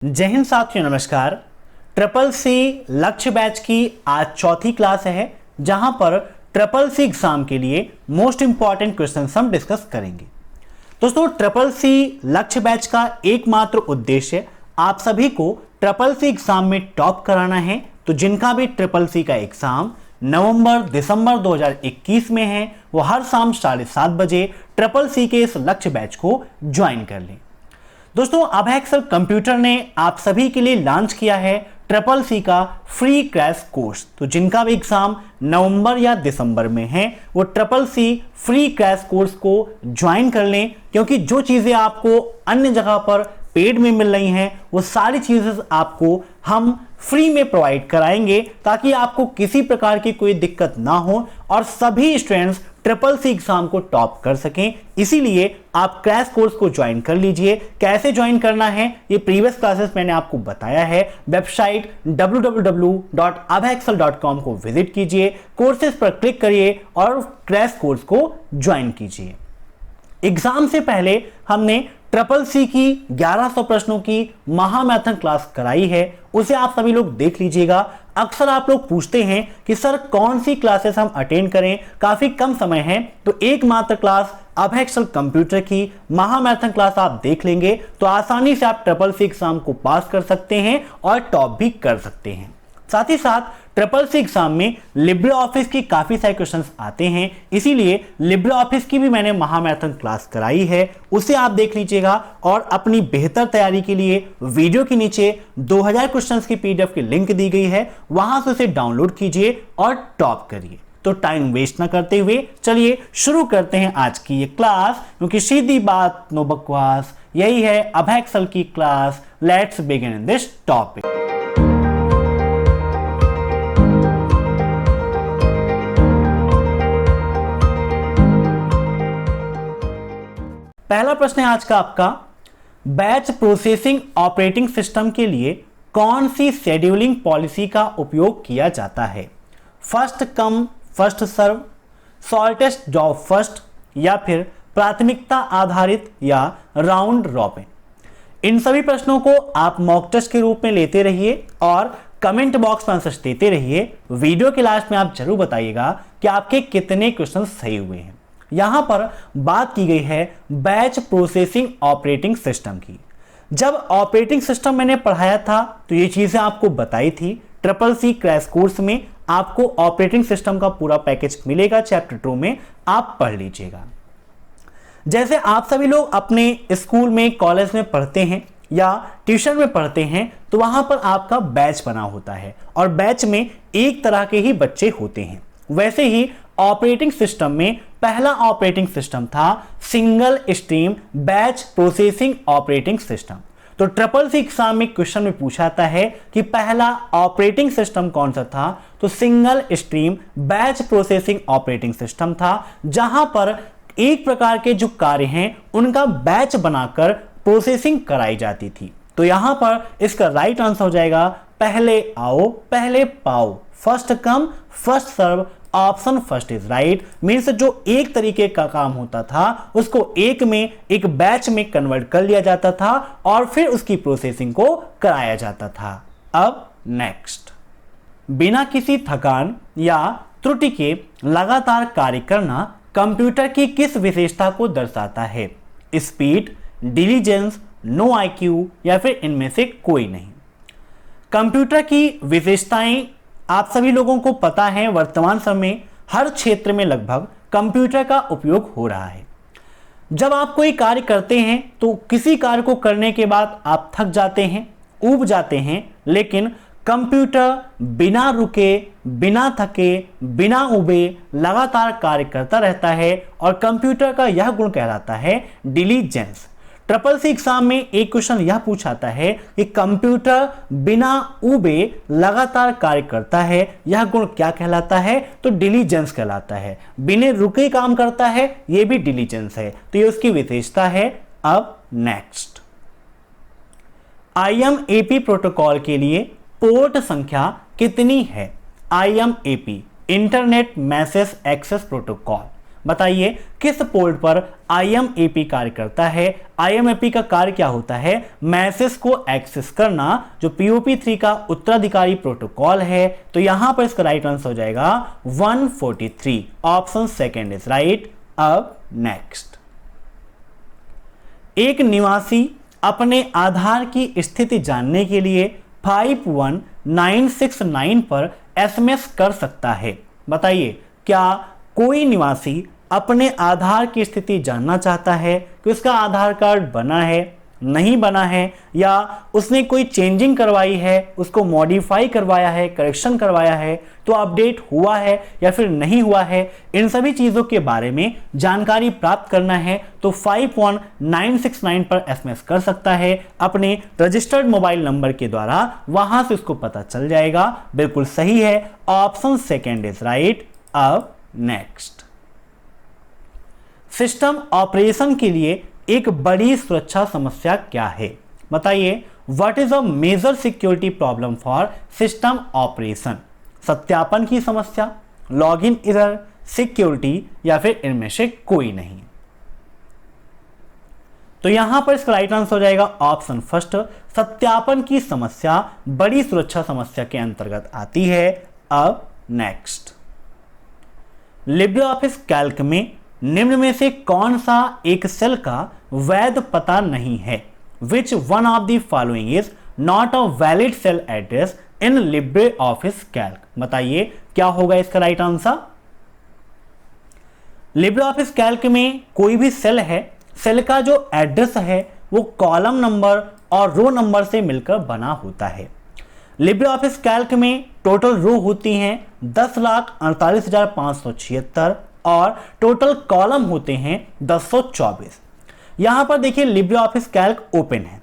जय हिंद साथियों, नमस्कार। ट्रिपल सी लक्ष्य बैच की आज चौथी क्लास है, जहां पर ट्रिपल सी एग्जाम के लिए मोस्ट इंपॉर्टेंट क्वेश्चन हम डिस्कस करेंगे। दोस्तों, ट्रिपल सी लक्ष्य बैच का एकमात्र उद्देश्य आप सभी को ट्रिपल सी एग्जाम में टॉप कराना है। तो जिनका भी ट्रिपल सी का एग्जाम नवंबर दिसंबर 2021 में है, वो हर शाम 7:30 बजे ट्रिपल सी के इस लक्ष्य बैच को ज्वाइन कर लें। दोस्तों, अभेक्सल कंप्यूटर ने आप सभी के लिए लॉन्च किया है ट्रिपल सी का फ्री क्रैश कोर्स। तो जिनका भी एग्जाम नवंबर या दिसंबर में है, वो triple C free crash course को ज्वाइन कर लें, क्योंकि जो चीजें आपको अन्य जगह पर पेड में मिल रही हैं, वो सारी चीजें आपको हम फ्री में प्रोवाइड कराएंगे, ताकि आपको किसी प्रकार की कोई दिक्कत ना हो और सभी स्टूडेंट्स ट्रिपल सी एग्जाम को टॉप कर सकें। इसीलिए आप क्रैश कोर्स को ज्वाइन कर लीजिए। कैसे ज्वाइन करना है, ये प्रीवियस क्लासेस मैंने आपको बताया है। वेबसाइट www.abhexcel.com को विजिट कीजिए, कोर्सेज पर क्लिक करिए और क्रैश कोर्स को ज्वाइन कीजिए। एग्जाम से पहले हमने ट्रिपल सी की 1100 प्रश्नों की महामैथन क्लास कराई है, उसे आप सभी लोग देख लीजिएगा। अक्सर आप लोग पूछते हैं कि सर कौन सी क्लासेस हम अटेंड करें, काफी कम समय है, तो एकमात्र क्लास अभेक्सल कंप्यूटर की महामैथन क्लास आप देख लेंगे तो आसानी से आप ट्रिपल सी एग्जाम को पास कर सकते हैं और टॉप भी कर सकते हैं। साथ ही साथ ट्रिपल सी एग्जाम में लिब्रे ऑफिस की काफी सारे क्वेश्चंस आते हैं, इसीलिए लिब्रे ऑफिस की भी मैंने महामैथन क्लास कराई है, उसे आप देख लीजिएगा। और अपनी बेहतर तैयारी के लिए वीडियो के नीचे 2000 क्वेश्चंस की पीडीएफ की लिंक दी गई है, वहां से उसे डाउनलोड कीजिए और टॉप करिए। तो टाइम वेस्ट ना करते हुए चलिए शुरू करते हैं आज की ये क्लास, क्योंकि सीधी बात नो बकवास, यही है अभेक्सल की class. Let's begin in this topic. पहला प्रश्न है आज का आपका, बैच प्रोसेसिंग ऑपरेटिंग सिस्टम के लिए कौन सी शेड्यूलिंग पॉलिसी का उपयोग किया जाता है? First come first serve, shortest job first, या फिर प्राथमिकता आधारित या राउंड रॉबिन? इन सभी प्रश्नों को आप मॉक टेस्ट के रूप में लेते रहिए और कमेंट बॉक्स में आंसर देते रहिए। वीडियो के लास्ट में आप जरूर बताइएगा कि आपके कितने क्वेश्चन सही हुए हैं। यहां पर बात की गई है बैच प्रोसेसिंग ऑपरेटिंग सिस्टम की। जब ऑपरेटिंग सिस्टम मैंने पढ़ाया था तो ये चीजें आपको बताई थी। ट्रिपल सी क्रैश कोर्स में आपको ऑपरेटिंग सिस्टम का पूरा पैकेज मिलेगा, चैप्टर 2 में आप पढ़ लीजिएगा। जैसे आप सभी लोग अपने स्कूल में, कॉलेज में पढ़ते हैं या ट्यूशन में पढ़ते हैं, तो वहां पर आपका बैच बना होता है और बैच में एक तरह के ही बच्चे होते हैं। वैसे ही ऑपरेटिंग सिस्टम में पहला ऑपरेटिंग सिस्टम था single stream batch processing operating system. तो ट्रिपल सी एग्जाम में क्वेश्चन में पूछा जाता है कि पहला ऑपरेटिंग सिस्टम कौन सा था, तो single stream batch processing operating system था, जहां पर एक प्रकार के जो कार्य हैं उनका बैच बनाकर प्रोसेसिंग कराई जाती थी। तो यहां पर इसका राइट आंसर हो जाएगा पहले आओ पहले पाओ, first come first serve. Option first is right. Means जो एक तरीके का काम होता था उसको एक बैच में कन्वर्ट कर लिया जाता था और फिर उसकी प्रोसेसिंग को कराया जाता था। अब नेक्स्ट, बिना किसी थकान या त्रुटि के लगातार कार्य करना कंप्यूटर की किस विशेषता को दर्शाता है? स्पीड, डिलीजेंस, नो आईक्यू, या फिर इनमें से कोई नहीं? कंप्यूटर की विशेषताएं आप सभी लोगों को पता है, वर्तमान समय हर क्षेत्र में लगभग कंप्यूटर का उपयोग हो रहा है। जब आप कोई कार्य करते हैं तो किसी कार्य को करने के बाद आप थक जाते हैं, ऊब जाते हैं, लेकिन कंप्यूटर बिना रुके, बिना थके, बिना ऊबे लगातार कार्य करता रहता है और कंप्यूटर का यह गुण कहलाता है डिलीजेंस। ट्रिपल सी एग्जाम में एक क्वेश्चन यह पूछाता है कि कंप्यूटर बिना ऊबे लगातार कार्य करता है, यह गुण क्या कहलाता है? तो डिलीजेंस कहलाता है। बिना रुके काम करता है, यह भी डिलीजेंस है, तो ये उसकी विशेषता है। अब नेक्स्ट, IMAP प्रोटोकॉल के लिए पोर्ट संख्या कितनी है? IMAP internet message access protocol बताइए किस पोर्ट पर IMAP कार्य करता है। IMAP का कार्य क्या होता है, मैसेज को एक्सेस करना, जो POP3 का उत्तराधिकारी प्रोटोकॉल है। तो यहां पर इसका राइट आंसर हो जाएगा 143, ऑप्शन सेकेंड इज राइट। अब नेक्स्ट, एक निवासी अपने आधार की स्थिति जानने के लिए 51969 पर SMS कर सकता है। बताइए क्या कोई निवासी अपने आधार की स्थिति जानना चाहता है कि उसका आधार कार्ड बना है, नहीं बना है, या उसने कोई चेंजिंग करवाई है, उसको मॉडिफाई करवाया है, करेक्शन करवाया है, तो अपडेट हुआ है या फिर नहीं हुआ है, इन सभी चीज़ों के बारे में जानकारी प्राप्त करना है तो 51969 पर SMS कर सकता है अपने रजिस्टर्ड मोबाइल नंबर के द्वारा, वहां से उसको पता चल जाएगा। बिल्कुल सही है, ऑप्शन सेकेंड इज राइट। अब नेक्स्ट, सिस्टम ऑपरेशन के लिए एक बड़ी सुरक्षा समस्या क्या है। बताइए what is a major security problem for system operation. सत्यापन की समस्या, लॉगिन एरर, सिक्योरिटी, या फिर इनमें से कोई नहीं। तो यहां पर इसका राइट आंसर हो जाएगा ऑप्शन फर्स्ट, सत्यापन की समस्या बड़ी सुरक्षा समस्या के अंतर्गत आती है। अब नेक्स्ट, लिब्रे ऑफिस कैल्क में निम्न में से कौन सा एक सेल का वैध पता नहीं है। Which one of the following is not a valid cell address in LibreOffice Calc. बताइए क्या होगा इसका right answer. LibreOffice Calc में कोई भी सेल है, सेल का जो एड्रेस है वो कॉलम नंबर और रो नंबर से मिलकर बना होता है। लिब्रे ऑफिस कैल्क में टोटल रो होती हैं 10,48,576 और टोटल कॉलम होते हैं 1024। यहां पर देखिए लिब्रे ऑफिस कैल्क ओपन है।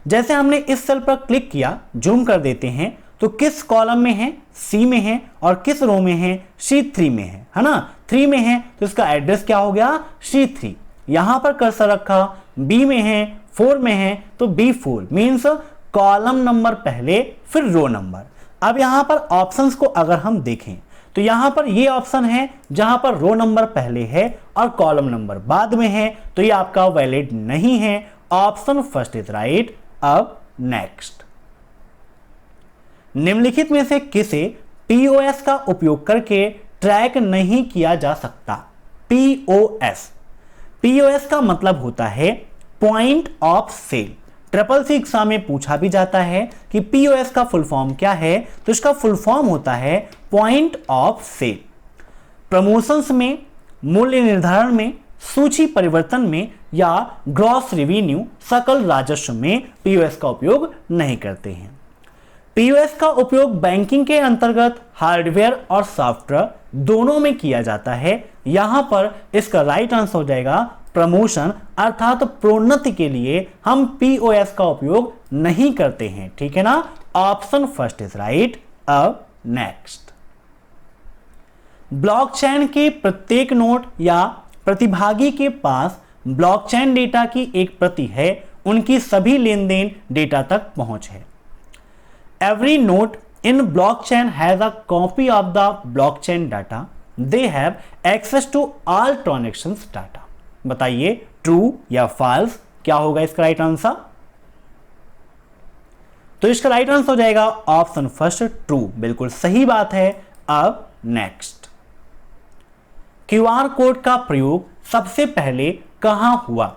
जैसे हमने इस सेल पर क्लिक किया, जूम कर देते हैं, तो किस कॉलम में है, सी में है, और किस रो में है, C3 में है ना। 3 में है तो इसका एड्रेस क्या हो गया, C3। यहां पर कर्सर रखा, B में है, 4 में है तो B4 मीन्स कॉलम नंबर पहले फिर रो नंबर। अब यहां पर ऑप्शंस को अगर हम देखें तो यहां पर ये ऑप्शन है जहां पर रो नंबर पहले है और कॉलम नंबर बाद में है, तो ये आपका वैलिड नहीं है। Option first is right. अब नेक्स्ट, निम्नलिखित में से किसे POS का उपयोग करके ट्रैक नहीं किया जा सकता। POS का मतलब होता है point of sale. SSC exam में पूछा भी जाता है कि POS का फुल फॉर्म क्या है, तो इसका फुल फॉर्म होता है पॉइंट ऑफ सेल। प्रमोशंस में, मूल्य निर्धारण में, सूची परिवर्तन में या ग्रॉस रेवेन्यू सकल राजस्व में POS का उपयोग नहीं करते हैं। POS का उपयोग बैंकिंग के अंतर्गत हार्डवेयर और सॉफ्टवेयर दोनों में किया जाता है। यहां पर इसका राइट आंसर हो जाएगा प्रमोशन, अर्थात प्रोन्नति के लिए हम POS का उपयोग नहीं करते हैं। ठीक है ना, ऑप्शन फर्स्ट इज राइट। अब नेक्स्ट, ब्लॉकचेन के प्रत्येक नोड या प्रतिभागी के पास ब्लॉकचेन डेटा की एक प्रति है, उनकी सभी लेन देन डेटा तक पहुंच है। Every node in blockchain has a copy of the blockchain data, they have access to all transactions data. बताइए ट्रू या फॉल्स, क्या होगा इसका राइट आंसर। तो इसका राइट आंसर हो जाएगा ऑप्शन फर्स्ट ट्रू, बिल्कुल सही बात है। अब नेक्स्ट, QR कोड का प्रयोग सबसे पहले कहां हुआ।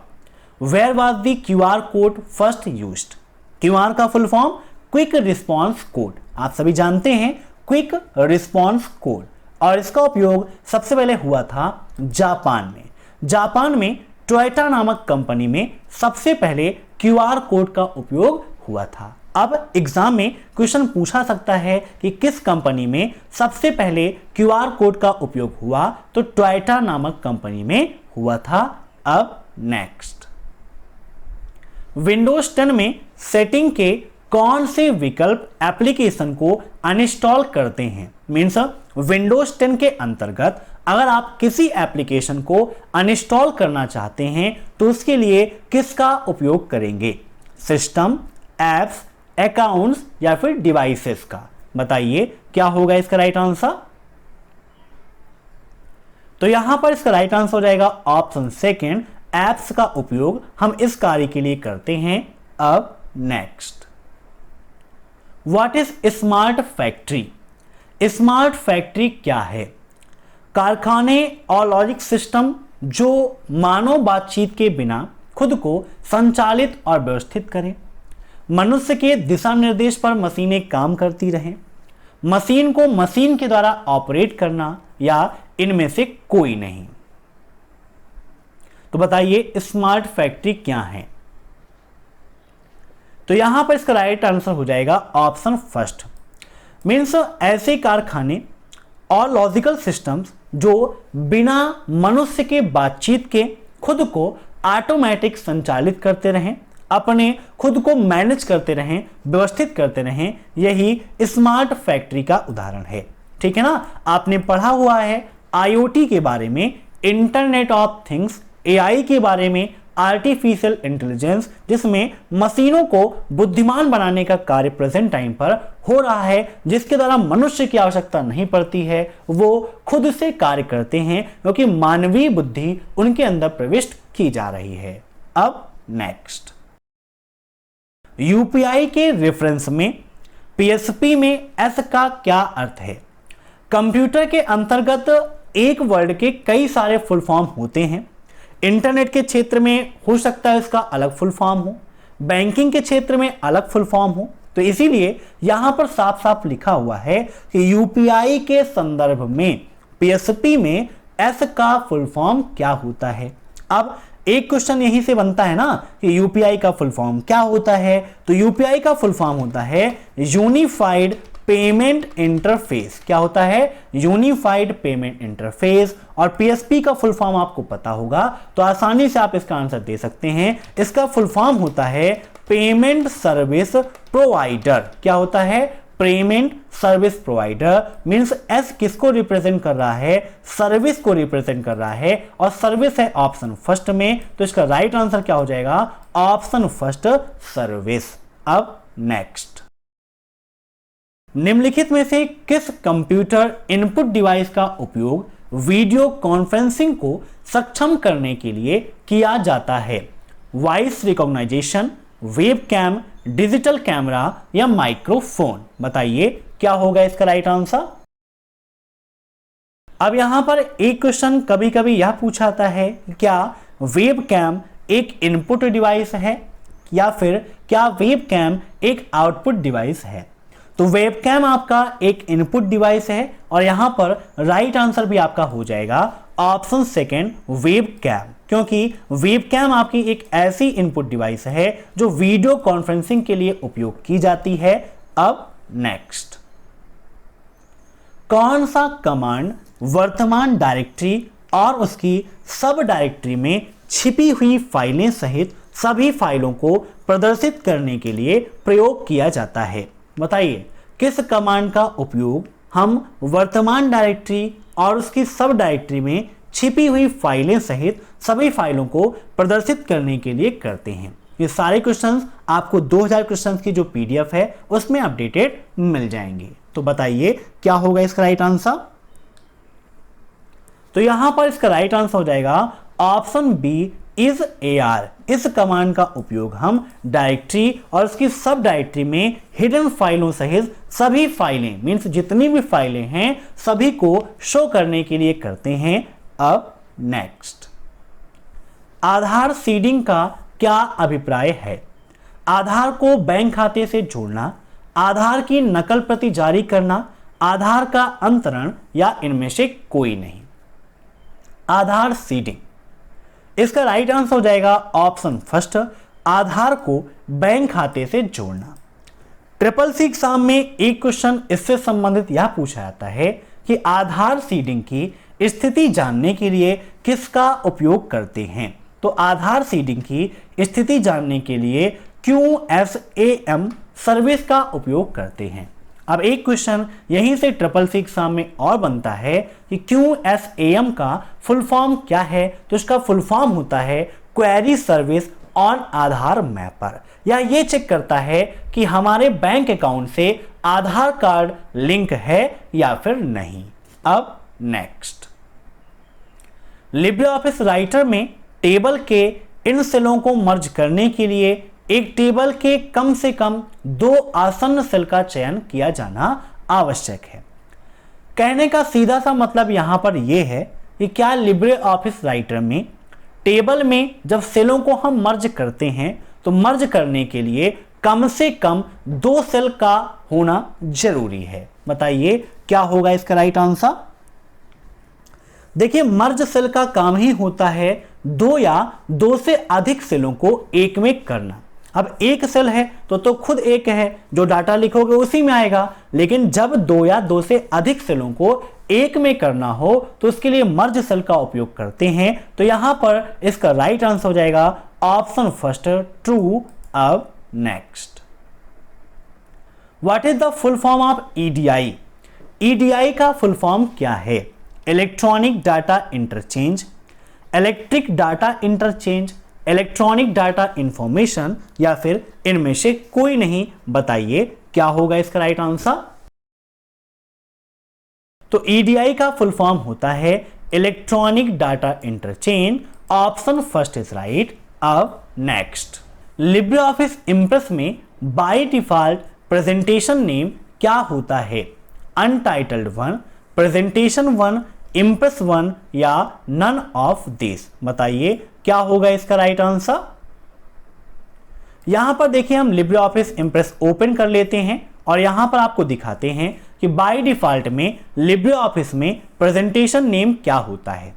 Where was the QR code first used. QR का full form quick response code, आप सभी जानते हैं क्विक रिस्पॉन्स कोड, और इसका उपयोग सबसे पहले हुआ था जापान में। जापान में टोयोटा नामक कंपनी में सबसे पहले QR कोड का उपयोग हुआ था। अब एग्जाम में क्वेश्चन पूछा सकता है कि किस कंपनी में सबसे पहले QR कोड का उपयोग हुआ, तो टोयोटा नामक कंपनी में हुआ था। अब नेक्स्ट, विंडोज 10 में सेटिंग के कौन से विकल्प एप्लीकेशन को अनइंस्टॉल करते हैं। मीन्स विंडोज 10 के अंतर्गत अगर आप किसी एप्लीकेशन को अनइंस्टॉल करना चाहते हैं तो उसके लिए किसका उपयोग करेंगे, सिस्टम, एप्स, अकाउंट्स या फिर डिवाइसेस का। बताइए क्या होगा इसका राइट आंसर। तो यहां पर इसका राइट आंसर हो जाएगा ऑप्शन सेकंड, एप्स का उपयोग हम इस कार्य के लिए करते हैं। अब next, what is smart factory? Smart factory क्या है? कारखाने और लॉजिक सिस्टम जो मानव बातचीत के बिना खुद को संचालित और व्यवस्थित करें। मनुष्य के दिशा निर्देश पर मशीनें काम करती रहें। मशीन को मशीन के द्वारा ऑपरेट करना, या इनमें से कोई नहीं। तो बताइए स्मार्ट फैक्ट्री क्या है? तो यहां पर इसका राइट आंसर हो जाएगा ऑप्शन फर्स्ट, मीन्स ऐसे कारखाने और लॉजिकल सिस्टम्स जो बिना मनुष्य के बातचीत के खुद को ऑटोमेटिक संचालित करते रहें, अपने खुद को मैनेज करते रहें, व्यवस्थित करते रहें, यही स्मार्ट फैक्ट्री का उदाहरण है। ठीक है ना, आपने पढ़ा हुआ है आईओटी के बारे में, इंटरनेट ऑफ थिंग्स, एआई के बारे में, आर्टिफिशियल इंटेलिजेंस, जिसमें मशीनों को बुद्धिमान बनाने का कार्य प्रेजेंट टाइम पर हो रहा है, जिसके द्वारा मनुष्य की आवश्यकता नहीं पड़ती है, वो खुद से कार्य करते हैं क्योंकि मानवीय बुद्धि उनके अंदर प्रविष्ट की जा रही है। अब नेक्स्ट, यूपीआई के रेफरेंस में पीएसपी में एस का क्या अर्थ है? कंप्यूटर के अंतर्गत एक वर्ड के कई सारे फुल फॉर्म होते हैं। इंटरनेट के क्षेत्र में हो सकता है इसका अलग फुल फॉर्म हो, बैंकिंग के क्षेत्र में अलग फुल फॉर्म हो, तो इसीलिए यहां पर साफ साफ लिखा हुआ है कि यूपीआई के संदर्भ में पीएसपी में एस का फुल फॉर्म क्या होता है। अब एक क्वेश्चन यहीं से बनता है ना कि यूपीआई का फुल फॉर्म क्या होता है, तो यूपीआई का फुल फॉर्म होता है यूनिफाइड पेमेंट इंटरफेस। क्या होता है? Unified payment interface. और पीएसपी का फुल फॉर्म आपको पता होगा तो आसानी से आप इसका आंसर दे सकते हैं। इसका फुल फॉर्म होता है पेमेंट सर्विस प्रोवाइडर। क्या होता है? Payment service provider. Means S किसको रिप्रेजेंट कर रहा है? सर्विस को रिप्रेजेंट कर रहा है, और सर्विस है ऑप्शन फर्स्ट में, तो इसका राइट आंसर क्या हो जाएगा? Option first, service. अब नेक्स्ट, निम्नलिखित में से किस कंप्यूटर इनपुट डिवाइस का उपयोग वीडियो कॉन्फ्रेंसिंग को सक्षम करने के लिए किया जाता है? Voice recognization, webcam, digital camera या माइक्रोफोन? बताइए क्या होगा इसका राइट आंसर। अब यहां पर एक क्वेश्चन कभी कभी यह पूछाता है, क्या वेबकैम एक इनपुट डिवाइस है या फिर क्या वेबकैम एक आउटपुट डिवाइस है? तो वेबकैम आपका एक इनपुट डिवाइस है, और यहां पर राइट आंसर भी आपका हो जाएगा ऑप्शन सेकंड, वेबकैम, क्योंकि वेबकैम आपकी एक ऐसी इनपुट डिवाइस है जो वीडियो कॉन्फ्रेंसिंग के लिए उपयोग की जाती है। अब नेक्स्ट, कौन सा कमांड वर्तमान डायरेक्टरी और उसकी सब डायरेक्टरी में छिपी हुई फाइलें सहित सभी फाइलों को प्रदर्शित करने के लिए प्रयोग किया जाता है? बताइए किस कमांड का उपयोग हम वर्तमान डायरेक्टरी और उसकी सब डायरेक्टरी में छिपी हुई फाइलें सहित सभी फाइलों को प्रदर्शित करने के लिए करते हैं? ये सारे क्वेश्चंस आपको 2000 क्वेश्चंस की जो पीडीएफ है उसमें अपडेटेड मिल जाएंगे। तो बताइए क्या होगा इसका राइट आंसर। तो यहां पर इसका राइट आंसर हो जाएगा ऑप्शन बी, इज AR। इस कमांड का उपयोग हम डायरेक्टरी और उसकी सब डायरेक्टरी में हिडन फाइलों सहित सभी फाइलें, मींस जितनी भी फाइलें हैं सभी को शो करने के लिए करते हैं। अब नेक्स्ट, आधार सीडिंग का क्या अभिप्राय है? आधार को बैंक खाते से जोड़ना, आधार की नकल प्रति जारी करना, आधार का अंतरण, या इनमें से कोई नहीं? आधार सीडिंग, इसका राइट आंसर हो जाएगा ऑप्शन फर्स्ट, आधार को बैंक खाते से जोड़ना। CCC एग्जाम में एक क्वेश्चन इससे संबंधित यह पूछा जाता है कि आधार सीडिंग की स्थिति जानने के लिए किसका उपयोग करते हैं? तो आधार सीडिंग की स्थिति जानने के लिए QSAM सर्विस का उपयोग करते हैं। अब एक क्वेश्चन यहीं से CCC एग्जाम में और बनता है कि QSAM का फुल फॉर्म क्या है? तो इसका फुल फॉर्म होता है query service on Aadhaar mapper, या ये चेक करता है कि हमारे बैंक अकाउंट से आधार कार्ड लिंक है या फिर नहीं। अब नेक्स्ट, लिब्रे ऑफिस राइटर में टेबल के इन सेलों को मर्ज करने के लिए एक टेबल के कम से कम 2 आसन्न सेल का चयन किया जाना आवश्यक है। कहने का सीधा सा मतलब यहां पर यह है कि क्या लिब्रे ऑफिस राइटर में टेबल में जब सेलों को हम मर्ज करते हैं तो मर्ज करने के लिए कम से कम 2 सेल का होना जरूरी है। बताइए क्या होगा इसका राइट आंसर। देखिए मर्ज सेल का काम ही होता है 2 या 2 से अधिक सेलों को एक में करना। अब एक सेल है तो खुद एक है, जो डाटा लिखोगे उसी में आएगा, लेकिन जब 2 या 2 से अधिक सेलों को एक में करना हो तो उसके लिए मर्ज सेल का उपयोग करते हैं। तो यहां पर इसका राइट आंसर हो जाएगा ऑप्शन फर्स्ट ट्रू। अब next, what is the full form of EDI. EDI का फुल फॉर्म क्या है। Electronic data interchange, electric data interchange, electronic data information, या फिर इनमें से कोई नहीं। बताइए क्या होगा इसका राइट आंसर। तो ईडीआई का फुल फॉर्म होता है electronic data interchange. Option first is right. अब नेक्स्ट, लिब्रे ऑफिस इंप्रेस में बाय डिफॉल्ट प्रेजेंटेशन नेम क्या होता है। अनटाइटल्ड 1, प्रेजेंटेशन 1, इंप्रेस 1, या नन ऑफ दिस। बताइए क्या होगा इसका राइट आंसर। यहां पर देखिए हम लिब्रे ऑफिस इंप्रेस ओपन कर लेते हैं और यहां पर आपको दिखाते हैं कि बाय डिफॉल्ट में लिब्रे ऑफिस में प्रेजेंटेशन नेम क्या होता है।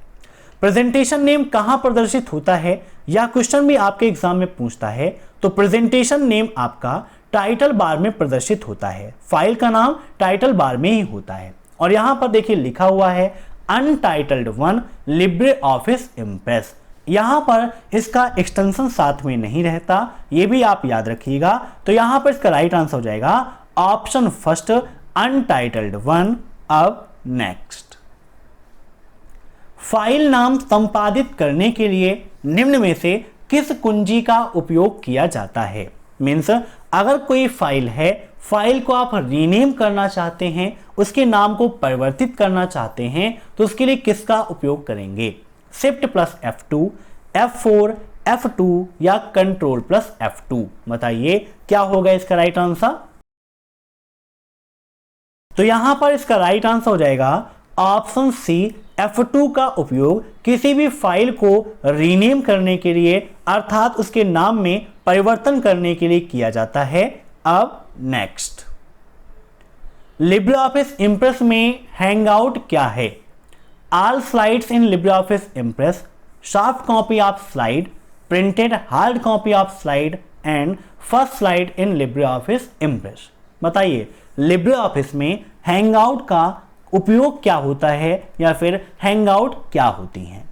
प्रेजेंटेशन नेम कहां प्रदर्शित होता है, यह क्वेश्चन भी आपके एग्जाम में पूछता है। तो प्रेजेंटेशन नेम आपका टाइटल बार में प्रदर्शित होता है। फाइल का नाम टाइटल बार में ही होता है और यहां पर देखिए लिखा हुआ है अनटाइटल्ड 1 लिब्रे ऑफिस इंप्रेस। यहां पर इसका एक्सटेंशन साथ में नहीं रहता, यह भी आप याद रखिएगा। तो यहां पर इसका राइट आंसर हो जाएगा ऑप्शन फर्स्ट अनटाइटल्ड 1। अब नेक्स्ट, फाइल नाम संपादित करने के लिए निम्न में से किस कुंजी का उपयोग किया जाता है। मीन्स अगर कोई फाइल है, फाइल को आप रीनेम करना चाहते हैं, उसके नाम को परिवर्तित करना चाहते हैं, तो उसके लिए किसका उपयोग करेंगे। Shift plus F2, F4, F2 या कंट्रोल प्लस F2। बताइए क्या होगा इसका राइट आंसर। तो यहां पर इसका राइट आंसर हो जाएगा ऑप्शन सी F2 का उपयोग किसी भी फाइल को रीनेम करने के लिए अर्थात उसके नाम में परिवर्तन करने के लिए किया जाता है। अब नेक्स्ट, लिब्रे ऑफिस इंप्रेस में हैंगआउट क्या है। All slides in Libre office Impress, soft copy of slide, printed hard copy of slide and first slide in Libre office Impress. बताइए लिब्रे ऑफिस में हैंगआउट का उपयोग क्या होता है या फिर हैंगआउट क्या होती हैं।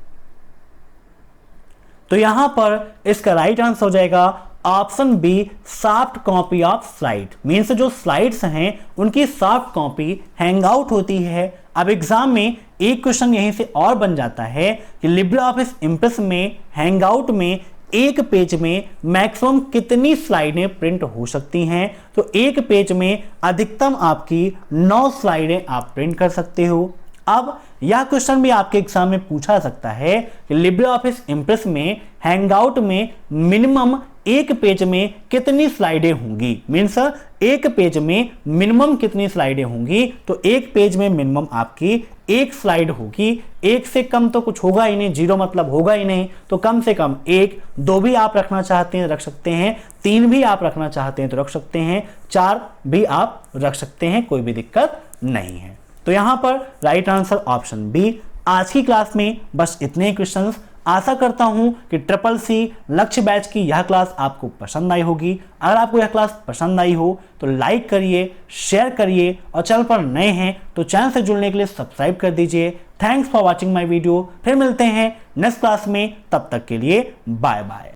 तो यहां पर इसका राइट आंसर हो जाएगा option B soft copy of slide. Means जो स्लाइड्स हैं उनकी सॉफ्ट कॉपी हैंगआउट होती है। अब एग्जाम में एक क्वेश्चन यहीं से और बन जाता है कि लिब्रे ऑफिस इंप्रेस में हैंगआउट में एक पेज में मैक्सिमम कितनी स्लाइडें प्रिंट हो सकती हैं। तो एक पेज में अधिकतम आपकी 9 स्लाइडें आप प्रिंट कर सकते हो। अब यह क्वेश्चन भी आपके एग्जाम में पूछा सकता है कि लिब्रे ऑफिस इंप्रेस में हैंगआउट में मिनिमम एक पेज में कितनी स्लाइडें होंगी। मीन्स एक पेज में मिनिमम कितनी स्लाइडें होंगी। तो एक पेज में मिनिमम आपकी एक स्लाइड होगी। एक से कम तो कुछ होगा ही नहीं, 0 मतलब होगा ही नहीं। तो कम से कम 1, 2 भी आप रखना चाहते हैं रख सकते हैं, 3 भी आप रखना चाहते हैं तो रख सकते हैं, 4 भी आप रख सकते हैं, कोई भी दिक्कत नहीं है। तो यहां पर राइट आंसर ऑप्शन बी। आज की क्लास में बस इतने क्वेश्चंस। आशा करता हूं कि CCC लक्ष्य बैच की यह क्लास आपको पसंद आई होगी। अगर आपको यह क्लास पसंद आई हो तो लाइक करिए, शेयर करिए और चैनल पर नए हैं तो चैनल से जुड़ने के लिए सब्सक्राइब कर दीजिए। Thanks for watching my video. फिर मिलते हैं नेक्स्ट क्लास में, तब तक के लिए बाय बाय।